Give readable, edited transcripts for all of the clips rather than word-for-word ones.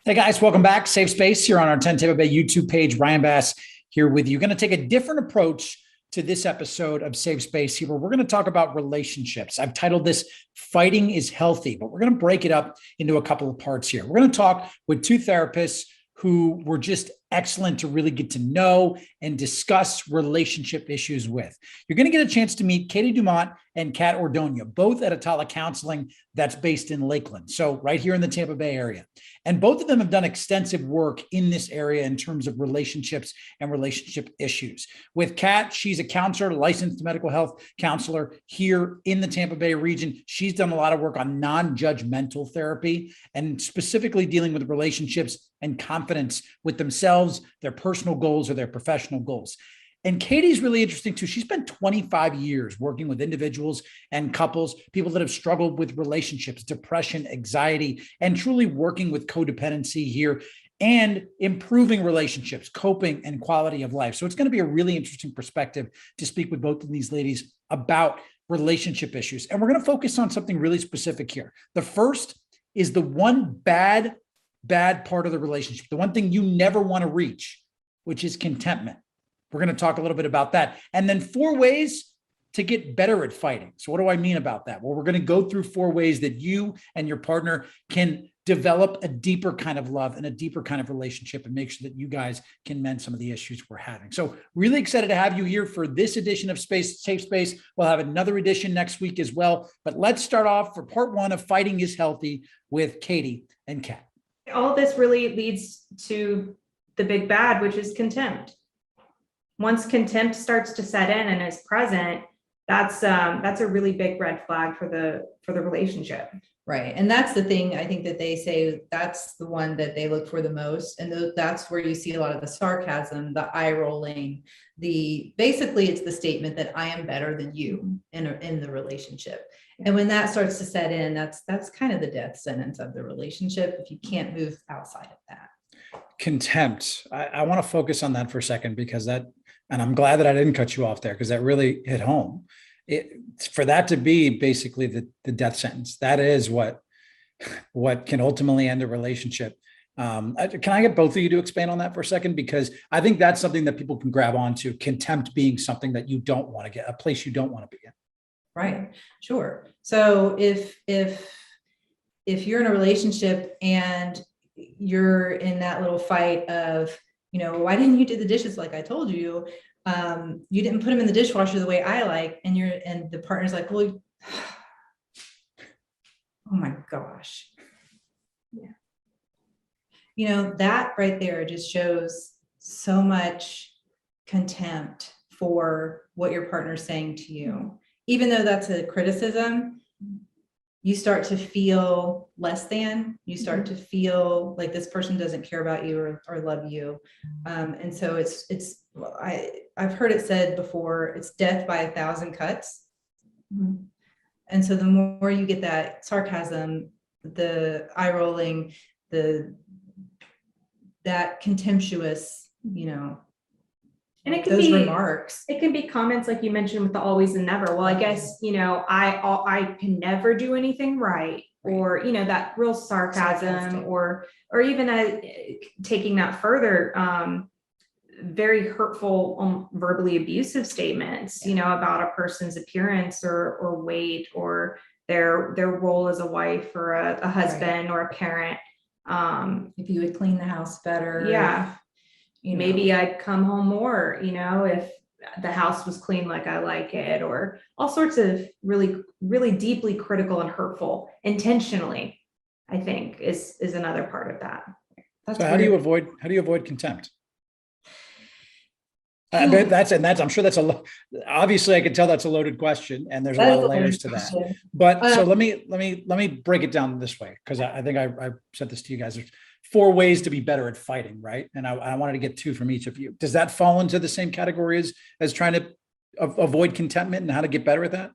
Hey guys, welcome back. Safe Space here on our 10 Tampa Bay YouTube page. Ryan Bass here with you. Going to take a different approach to this episode of Safe Space here, where we're going to talk about relationships. I've titled this Fighting is Healthy, but we're going to break it up into a couple of parts here. We're going to talk with two therapists who were just excellent to really get to know and discuss relationship issues with. You're going to get a chance to meet Katy Dumont and Kat Ordonia, both at Atala Counseling that's based in Lakeland, so right here in the Tampa Bay area. And both of them have done extensive work in this area in terms of relationships and relationship issues. With Kat, she's a counselor, licensed medical health counselor here in the Tampa Bay region. She's done a lot of work on non-judgmental therapy and specifically dealing with relationships and confidence with themselves, their personal goals, or their professional goals. And Katy's really interesting too. She spent 25 years working with individuals and couples, people that have struggled with relationships, depression, anxiety, and truly working with codependency here and improving relationships, coping, and quality of life. So it's going to be a really interesting perspective to speak with both of these ladies about relationship issues. And we're going to focus on something really specific here. The first is the one bad part of the relationship, the one thing you never want to reach, which is contentment. We're going to talk a little bit about that. And then 4 ways to get better at fighting. So what do I mean about that? Well, we're going to go through 4 ways that you and your partner can develop a deeper kind of love and a deeper kind of relationship and make sure that you guys can mend some of the issues we're having. So really excited to have you here for this edition of Safe Space. We'll have another edition next week as well. But let's start off for part 1 of Fighting is Healthy with Katy and Kat. All of this really leads to the big bad, which is contempt. Once contempt starts to set in and is present, that's a really big red flag for the relationship. Right. And that's the thing I think that they say that's the one that they look for the most. And that's where you see a lot of the sarcasm, the eye rolling, basically it's the statement that I am better than you in the relationship. And when that starts to set in, that's kind of the death sentence of the relationship if you can't move outside of that. Contempt. I want to focus on that for a second because and I'm glad that I didn't cut you off there because that really hit home. For that to be basically the death sentence, that is what can ultimately end a relationship. Can I get both of you to expand on that for a second? Because I think that's something that people can grab onto, contempt being something that you don't want to get, a place you don't want to be in. Right. Sure. So if you're in a relationship and you're in that little fight of, why didn't you do the dishes like I told you? You didn't put them in the dishwasher the way I like, and the partner's like, well, oh my gosh. Yeah. That right there just shows so much contempt for what your partner's saying to you. Even though that's a criticism, you start to feel less than, you start to feel like this person doesn't care about you or love you. And so I've heard it said before, it's death by 1,000 cuts. Mm-hmm. And so the more you get that sarcasm, the eye rolling, that contemptuous, and it can those be remarks. It can be comments like you mentioned with the always and never. Well, I guess, I can never do anything right. Or, that real sarcasm or even taking that further, very hurtful, verbally abusive statements, about a person's appearance or weight or their role as a wife or a husband or a parent. If you would clean the house better. Yeah. Maybe I'd come home more, if the house was clean like I like it, or all sorts of really, really deeply critical and hurtful intentionally, I think is another part of that. So how do you avoid contempt? I'm sure that's obviously I can tell that's a loaded question and there's a lot of layers to that. But so let me break it down this way, because I think I said this to you guys. There's 4 ways to be better at fighting, right? And I wanted to get 2 from each of you. Does that fall into the same category as trying to avoid contentment and how to get better at that?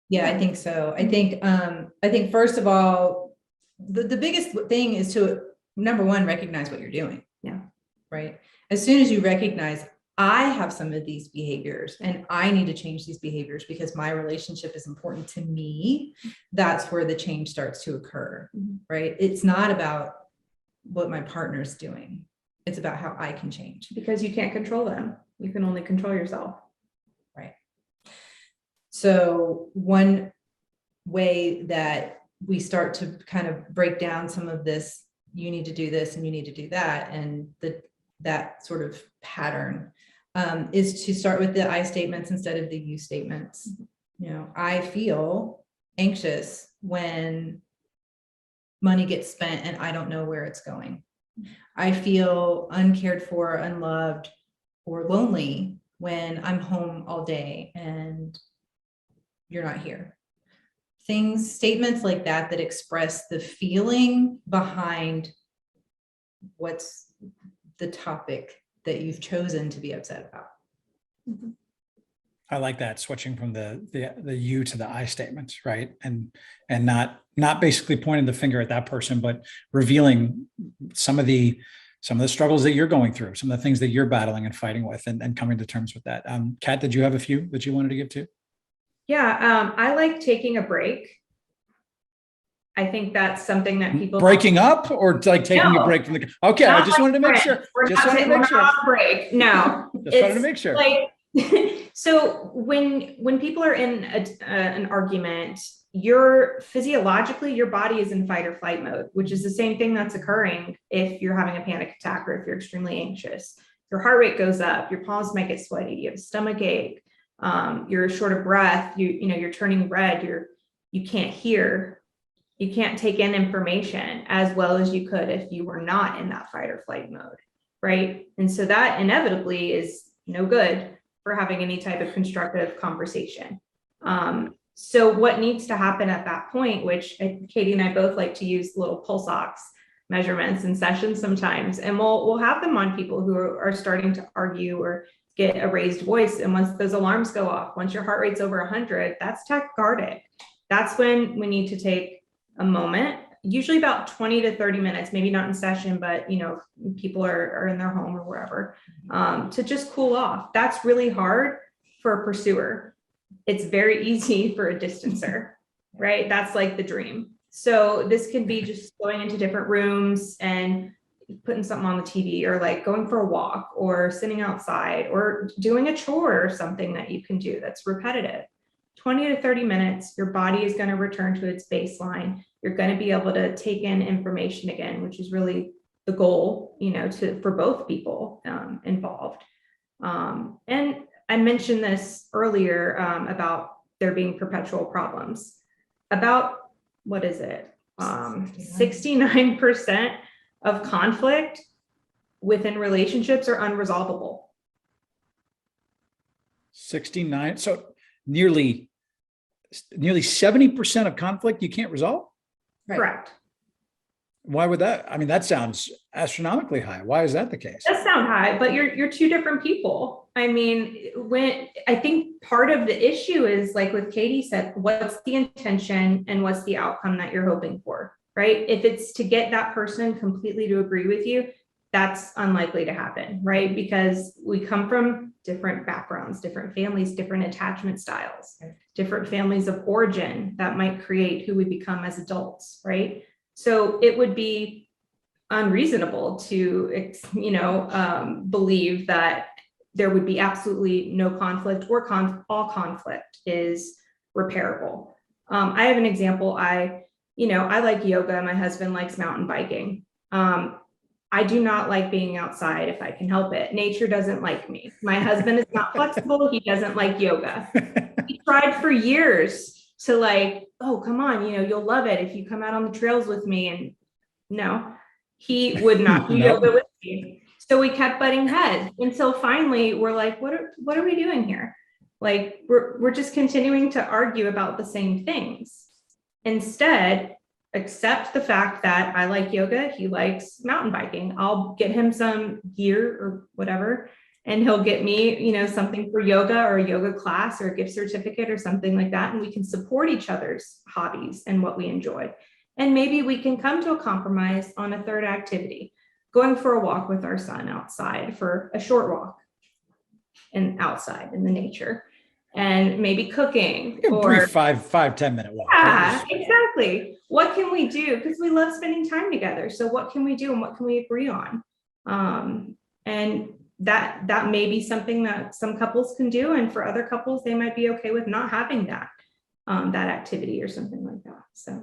Yeah, I think so. I think first of all, the biggest thing is to, number one, recognize what you're doing. Yeah. Right. As soon as you recognize I have some of these behaviors and I need to change these behaviors because my relationship is important to me, that's where the change starts to occur, right? It's not about what my partner's doing. It's about how I can change. Because you can't control them. You can only control yourself. Right. So one way that we start to kind of break down some of this, you need to do this and you need to do that, and that sort of pattern is to start with the I statements instead of the you statements. You know, I feel anxious when money gets spent and I don't know where it's going. I feel uncared for, unloved, or lonely when I'm home all day and you're not here. Statements like that that express the feeling behind what's the topic that you've chosen to be upset about. I like that, switching from the you to the I statements, right? And not basically pointing the finger at that person, but revealing some of the struggles that you're going through, some of the things that you're battling and fighting with, and coming to terms with that. Kat, did you have a few that you wanted to give to? Yeah, I like taking a break. I think that's something that people breaking up, or like taking a break from the. Okay, I just wanted to make sure. Just wanted to make sure. Break. No, just wanted to make sure. Like, so when people are in an argument, physiologically your body is in fight or flight mode, which is the same thing that's occurring if you're having a panic attack or if you're extremely anxious. Your heart rate goes up, your palms might get sweaty, you have a stomach ache, you're short of breath, you're turning red, you can't hear. You can't take in information as well as you could if you were not in that fight or flight mode, right? And so that inevitably is no good for having any type of constructive conversation. So what needs to happen at that point, which Katie and I both like to use little pulse ox measurements in sessions sometimes, and we'll have them on people who are starting to argue or get a raised voice. And once those alarms go off, once your heart rate's over 100, that's tachycardic. That's when we need to take a moment, usually about 20 to 30 minutes, maybe not in session, but people are in their home or wherever, to just cool off. That's really hard for a pursuer. It's very easy for a distancer, right? That's like the dream. So this can be just going into different rooms and putting something on the TV, or like going for a walk, or sitting outside, or doing a chore or something that you can do that's repetitive. 20 to 30 minutes, your body is going to return to its baseline. You're going to be able to take in information again, which is really the goal, for both people involved. And I mentioned this earlier about there being perpetual problems. About, 69% of conflict within relationships are unresolvable. 69. So nearly 70% of conflict you can't resolve? Right. Correct. Why would that? I mean, that sounds astronomically high. Why is that the case? It does sound high, but you're two different people. I mean, when I think part of the issue is, like with Katie said, what's the intention and what's the outcome that you're hoping for, right? If it's to get that person completely to agree with you, that's unlikely to happen, right? Because we come from different backgrounds, different families, different attachment styles, different families of origin that might create who we become as adults, right? So it would be unreasonable to, believe that there would be absolutely no conflict, or all conflict is repairable. I have an example. I like yoga. My husband likes mountain biking. I do not like being outside if I can help it. Nature doesn't like me. My husband is not flexible. He doesn't like yoga. He tried for years to oh, come on, you'll love it if you come out on the trails with me. And no, he would not do yoga with me. So we kept butting heads until finally we're like, what are we doing here? Like, we're just continuing to argue about the same things. Instead, accept the fact that I like yoga, he likes mountain biking. I'll get him some gear or whatever, and he'll get me, something for yoga, or a yoga class, or a gift certificate or something like that. And we can support each other's hobbies and what we enjoy. And maybe we can come to a compromise on a third activity, going for a walk with our son outside for a short walk. and outside in the nature, and maybe cooking A or brief 5-10 minute walk. yeah, exactly. What can we do? Because we love spending time together. So what can we do and what can we agree on? And that may be something that some couples can do. And for other couples, they might be okay with not having that activity or something like that. So